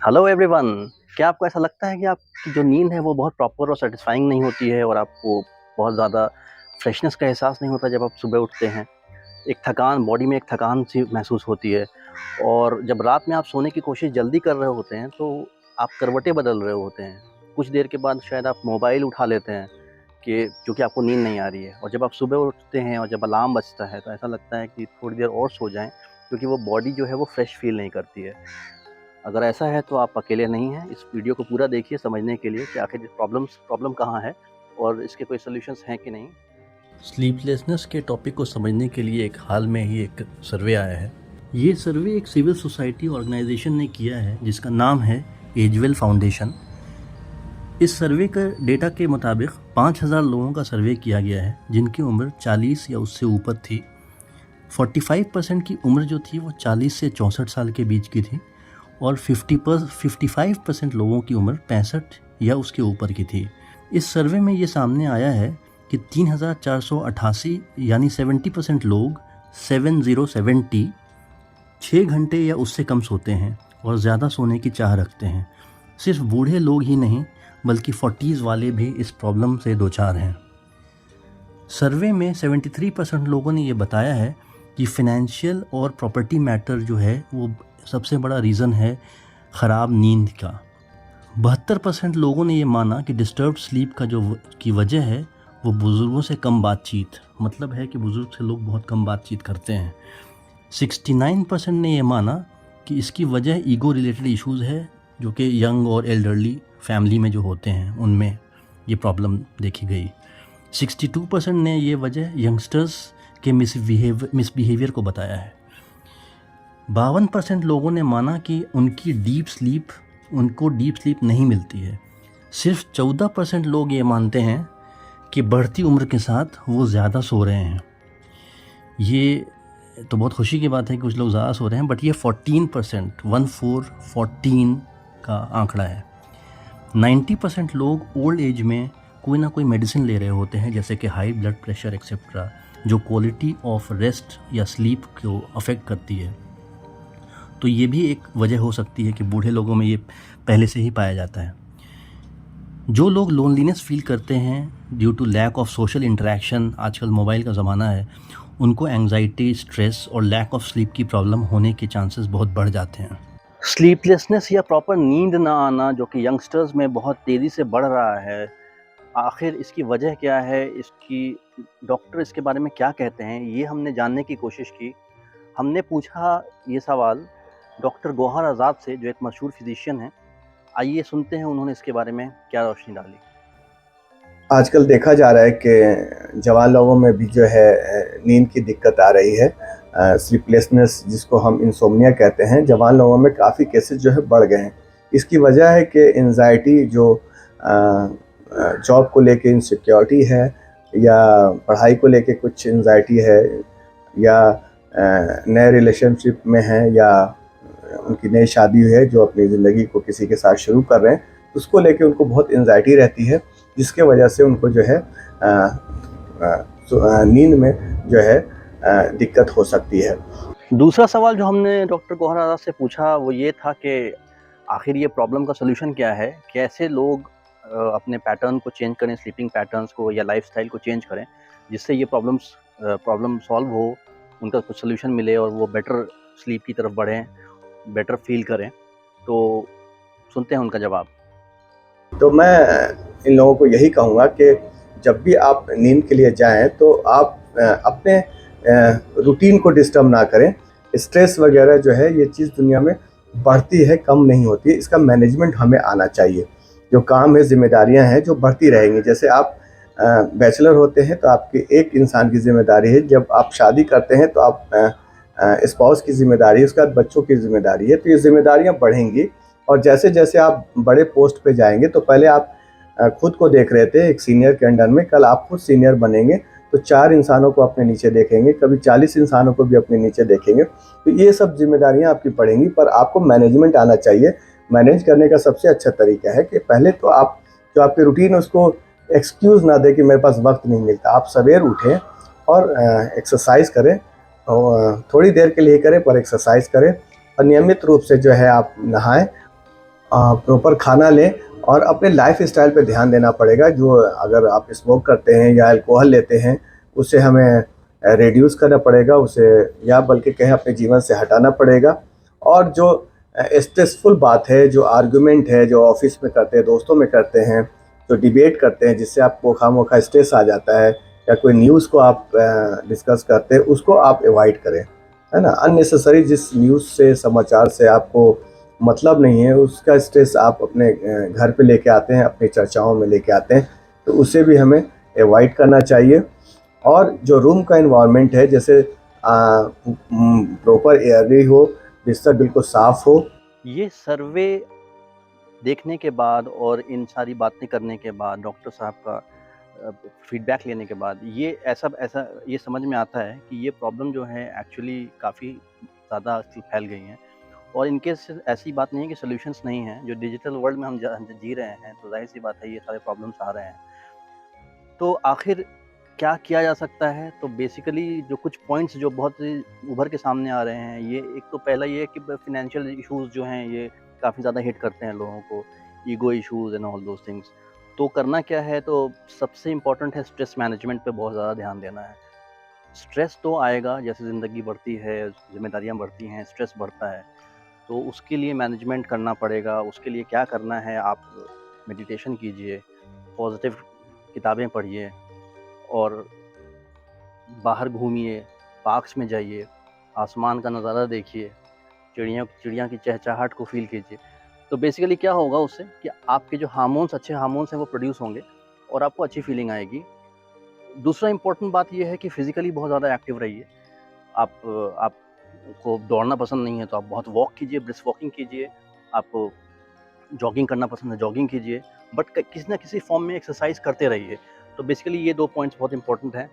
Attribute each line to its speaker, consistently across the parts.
Speaker 1: Hello everyone. क्या आपको ऐसा लगता है कि आपकी जो नींद है वो बहुत प्रॉपर और सैटिस्फाइंग नहीं होती है और आपको बहुत ज़्यादा फ्रेशनेस का एहसास नहीं होता जब आप सुबह उठते हैं? एक थकान बॉडी में एक थकान सी महसूस होती है और जब रात में आप सोने की कोशिश जल्दी कर रहे होते हैं तो आप करवटें बदल रहे होते हैं। कुछ देर के बाद शायद आप मोबाइल उठा लेते हैं कि क्योंकि आपको नींद नहीं आ रही है, और जब आप सुबह उठते हैं और जब अलार्म बजता है तो ऐसा लगता है कि थोड़ी देर और सो जाएँ, क्योंकि वो बॉडी जो है वो फ्रेश फ़ील नहीं करती है। अगर ऐसा है तो आप अकेले नहीं हैं। इस वीडियो को पूरा देखिए समझने के लिए कि आखिर प्रॉब्लम कहाँ है और इसके कोई सॉल्यूशंस हैं कि नहीं। स्लीपलेसनेस के टॉपिक को समझने के लिए एक हाल में ही एक सर्वे आया है। ये सर्वे एक सिविल सोसाइटी ऑर्गेनाइजेशन ने किया है जिसका नाम है एजवेल फाउंडेशन। इस सर्वे का डेटा के मुताबिक 5000 लोगों का सर्वे किया गया है जिनकी उम्र 40 या उससे ऊपर थी। 45% की उम्र जो थी वो 40 से 64 साल के बीच की थी और 55% लोगों की उम्र 65 या उसके ऊपर की थी। इस सर्वे में ये सामने आया है कि 3488 यानी 70% लोग 6 घंटे या उससे कम सोते हैं और ज़्यादा सोने की चाह रखते हैं। सिर्फ बूढ़े लोग ही नहीं बल्कि 40s वाले भी इस प्रॉब्लम से दो चार हैं। सर्वे में 73% लोगों ने ये बताया है कि फिनेंशियल और प्रॉपर्टी मैटर जो है वो सबसे बड़ा रीज़न है ख़राब नींद का। 72% लोगों ने ये माना कि डिस्टर्ब्ड स्लीप का की वजह है वो बुज़ुर्गों से कम बातचीत, मतलब है कि बुज़ुर्ग से लोग बहुत कम बातचीत करते हैं। 69% ने ये माना कि इसकी वजह ईगो रिलेटेड इश्यूज़ है, जो कि यंग और एल्डरली फैमिली में जो होते हैं उनमें ये प्रॉब्लम देखी गई। 62% ने ये वजह यंगस्टर्स के मिसबिहेवियर को बताया है। 52% लोगों ने माना कि उनको डीप स्लीप नहीं मिलती है। सिर्फ 14% लोग ये मानते हैं कि बढ़ती उम्र के साथ वो ज़्यादा सो रहे हैं। ये तो बहुत खुशी की बात है कि कुछ लोग ज़्यादा सो रहे हैं, बट ये 14% 14 का आंकड़ा है। 90% लोग ओल्ड एज में कोई ना कोई मेडिसिन ले रहे होते हैं, जैसे कि हाई ब्लड प्रेशर एक्सेट्रा, जो क्वालिटी ऑफ रेस्ट या स्लीप को अफेक्ट करती है। तो ये भी एक वजह हो सकती है कि बूढ़े लोगों में ये पहले से ही पाया जाता है। जो लोग लोनलीनेस फील करते हैं due to lack of social interaction, आजकल मोबाइल का ज़माना है, उनको एंग्जाइटी, स्ट्रेस और लैक ऑफ स्लीप की प्रॉब्लम होने के चांसेस बहुत बढ़ जाते हैं। स्लीपलेसनेस या प्रॉपर नींद ना आना जो कि यंगस्टर्स में बहुत तेज़ी से बढ़ रहा है, आखिर इसकी वजह क्या है? डॉक्टर इसके बारे में क्या कहते हैं? ये हमने जानने की कोशिश की। हमने पूछा ये सवाल डॉक्टर गौहर आज़ाद से, जो एक मशहूर फिजिशियन हैं। आइए सुनते हैं उन्होंने इसके बारे में क्या रोशनी डाली।
Speaker 2: आजकल देखा जा रहा है कि जवान लोगों में भी जो है नींद की दिक्कत आ रही है। स्लीपलेसनेस जिसको हम इंसोम्निया कहते हैं, जवान लोगों में काफ़ी केसेस जो है बढ़ गए हैं। इसकी वजह है कि एंजाइटी जो जॉब को लेके इनसिक्योरिटी है, या पढ़ाई को लेके कुछ एंजाइटी है, या नए रिलेशनशिप में है, या उनकी नई शादी हुई है जो अपनी ज़िंदगी को किसी के साथ शुरू कर रहे हैं, उसको लेके उनको बहुत एंजाइटी रहती है, जिसके वजह से उनको जो है नींद में जो है दिक्कत हो सकती है।
Speaker 1: दूसरा सवाल जो हमने डॉक्टर गौहर आज़ाद से पूछा वो ये था कि आखिर ये प्रॉब्लम का सलूशन क्या है? कैसे लोग अपने पैटर्न को चेंज करें, स्लीपिंग पैटर्न्स को या लाइफ़स्टाइल को चेंज करें, जिससे ये प्रॉब्लम सॉल्व हो, उनका कुछ सलूशन मिले और वो बेटर स्लीप की तरफ बढ़ें, बेटर फ़ील करें। तो सुनते हैं उनका जवाब।
Speaker 2: तो मैं इन लोगों को यही कहूँगा कि जब भी आप नींद के लिए जाएं तो आप अपने रूटीन को डिस्टर्ब ना करें। स्ट्रेस वगैरह जो है ये चीज़ दुनिया में बढ़ती है, कम नहीं होती है। इसका मैनेजमेंट हमें आना चाहिए। जो काम है, जिम्मेदारियां हैं जो बढ़ती रहेंगी। जैसे आप बैचलर होते हैं तो आपकी एक इंसान की जिम्मेदारी है, जब आप शादी करते हैं तो आप स्पाउस की जिम्मेदारी है, उसके बाद बच्चों की जिम्मेदारी है। तो ये जिम्मेदारियां बढ़ेंगी और जैसे जैसे आप बड़े पोस्ट पे जाएंगे, तो पहले आप खुद को देख रहे थे एक सीनियर के अंडर में, कल आप खुद सीनियर बनेंगे तो 4 इंसानों को अपने नीचे देखेंगे, कभी 40 इंसानों को भी अपने नीचे देखेंगे। तो ये सब जिम्मेदारियां आपकी बढ़ेंगी, पर आपको मैनेजमेंट आना चाहिए। मैनेज करने का सबसे अच्छा तरीका है कि पहले तो आप जो आपकी रूटीन है उसको एक्सक्यूज़ ना दे कि मेरे पास वक्त नहीं मिलता। आप सवेर उठें और एक्सरसाइज करें, और थोड़ी देर के लिए करें पर एक्सरसाइज करें, और नियमित रूप से जो है आप नहाएं। प्रॉपर खाना लें और अपने लाइफ स्टाइल पे ध्यान देना पड़ेगा। जो अगर आप स्मोक करते हैं या अल्कोहल लेते हैं, उसे हमें रिड्यूस करना पड़ेगा, उसे या बल्कि कहें अपने जीवन से हटाना पड़ेगा। और जो स्ट्रेसफुल बात है, जो आर्गुमेंट है, जो ऑफिस में करते हैं, दोस्तों में करते हैं, जो डिबेट करते हैं जिससे आपको खामोखा स्ट्रेस आ जाता है, या कोई न्यूज़ को आप डिस्कस करते हैं, उसको आप अवॉइड करें, है ना। अननेसेसरी जिस न्यूज़ से, समाचार से आपको मतलब नहीं है, उसका स्ट्रेस आप अपने घर पे लेके आते हैं, अपनी चर्चाओं में लेके आते हैं, तो उसे भी हमें अवॉइड करना चाहिए। और जो रूम का इन्वायरमेंट है, जैसे प्रॉपर एयरली हो, बिस्तर बिल्कुल साफ़ हो।
Speaker 1: ये सर्वे देखने के बाद और इन सारी बातें करने के बाद, डॉक्टर साहब का फीडबैक लेने के बाद ये ऐसा ऐसा ये समझ में आता है कि ये प्रॉब्लम जो है एक्चुअली काफ़ी ज़्यादा फैल गई हैं, और इनके ऐसी बात नहीं है कि सॉल्यूशंस नहीं हैं। जो डिजिटल वर्ल्ड में हम जी रहे हैं, तो जाहिर सी बात है ये सारे प्रॉब्लम्स आ रहे हैं। तो आखिर क्या किया जा सकता है? तो बेसिकली जो कुछ पॉइंट्स जो बहुत ही उभर के सामने आ रहे हैं, ये एक तो पहला ये है कि फाइनेंशियल इश्यूज़ जो हैं ये काफ़ी ज़्यादा हिट करते हैं लोगों को, ego issues and all those things. तो करना क्या है, तो सबसे इम्पोर्टेंट है स्ट्रेस मैनेजमेंट पे बहुत ज़्यादा ध्यान देना है। स्ट्रेस तो आएगा, जैसे ज़िंदगी बढ़ती है, ज़िम्मेदारियाँ बढ़ती हैं, स्ट्रेस बढ़ता है, तो उसके लिए मैनेजमेंट करना पड़ेगा। उसके लिए क्या करना है, आप मेडिटेशन कीजिए, पॉज़िटिव किताबें पढ़िए और बाहर घूमिए, पार्क्स में जाइए, आसमान का नज़ारा देखिए, चिड़िया की चहचहाहट को फ़ील कीजिए। तो बेसिकली क्या होगा उससे कि आपके जो हार्मोन्स, अच्छे हार्मोन्स हैं, वो प्रोड्यूस होंगे और आपको अच्छी फ़ीलिंग आएगी। दूसरा इम्पोर्टेंट बात ये है कि फ़िज़िकली बहुत ज़्यादा एक्टिव रहिए। आपको दौड़ना पसंद नहीं है, तो आप बहुत वॉक कीजिए, ब्रिस्क वॉकिंग कीजिए। आपको जॉगिंग करना पसंद है, जॉगिंग कीजिए, बट किसी न किसी फ़ॉर्म में एक्सरसाइज़ करते रहिए। तो बेसिकली ये 2 पॉइंट्स बहुत इम्पोर्टेंट हैं।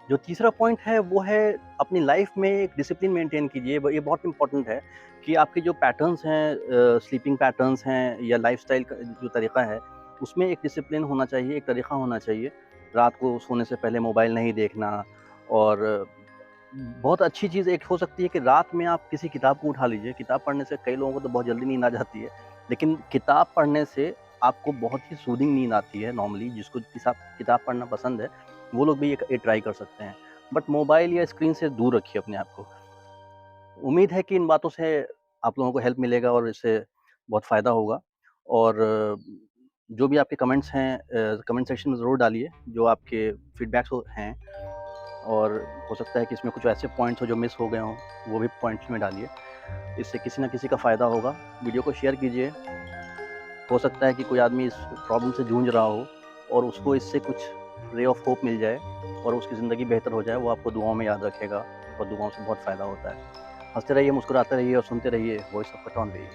Speaker 1: जो तीसरा पॉइंट है वो है अपनी लाइफ में एक डिसिप्लिन मेंटेन कीजिए। ये बहुत इम्पोर्टेंट है कि आपके जो पैटर्न्स हैं, स्लीपिंग पैटर्न्स हैं या लाइफस्टाइल का जो तरीका है, उसमें एक डिसिप्लिन होना चाहिए, एक तरीका होना चाहिए। रात को सोने से पहले मोबाइल नहीं देखना। और बहुत अच्छी चीज़ एक हो सकती है कि रात में आप किसी किताब को उठा लीजिए। किताब पढ़ने से कई लोगों को तो बहुत जल्दी नींद आ जाती है, लेकिन किताब पढ़ने से आपको बहुत ही सूदिंग नींद आती है। नॉर्मली जिसको किताब पढ़ना पसंद है, वो लोग भी ये ट्राई कर सकते हैं। बट मोबाइल या स्क्रीन से दूर रखिए अपने आप को। उम्मीद है कि इन बातों से आप लोगों को हेल्प मिलेगा और इससे बहुत फ़ायदा होगा। और जो भी आपके कमेंट्स हैं, कमेंट सेक्शन में ज़रूर डालिए, जो आपके फीडबैक्स हैं। और हो सकता है कि इसमें कुछ ऐसे पॉइंट्स हो जो मिस हो गए हों, वो भी पॉइंट्स में डालिए। इससे किसी न किसी का फ़ायदा होगा। वीडियो को शेयर कीजिए। हो सकता है कि कोई आदमी इस प्रॉब्लम से जूझ रहा हो और उसको इससे कुछ रे ऑफ होप मिल जाए और उसकी ज़िंदगी बेहतर हो जाए। वो आपको दुआओं में याद रखेगा और दुआओं से बहुत फ़ायदा होता है। हँसते रहिए, मुस्कुराते रहिए और सुनते रहिए वॉइस ऑफ कटौंधरी।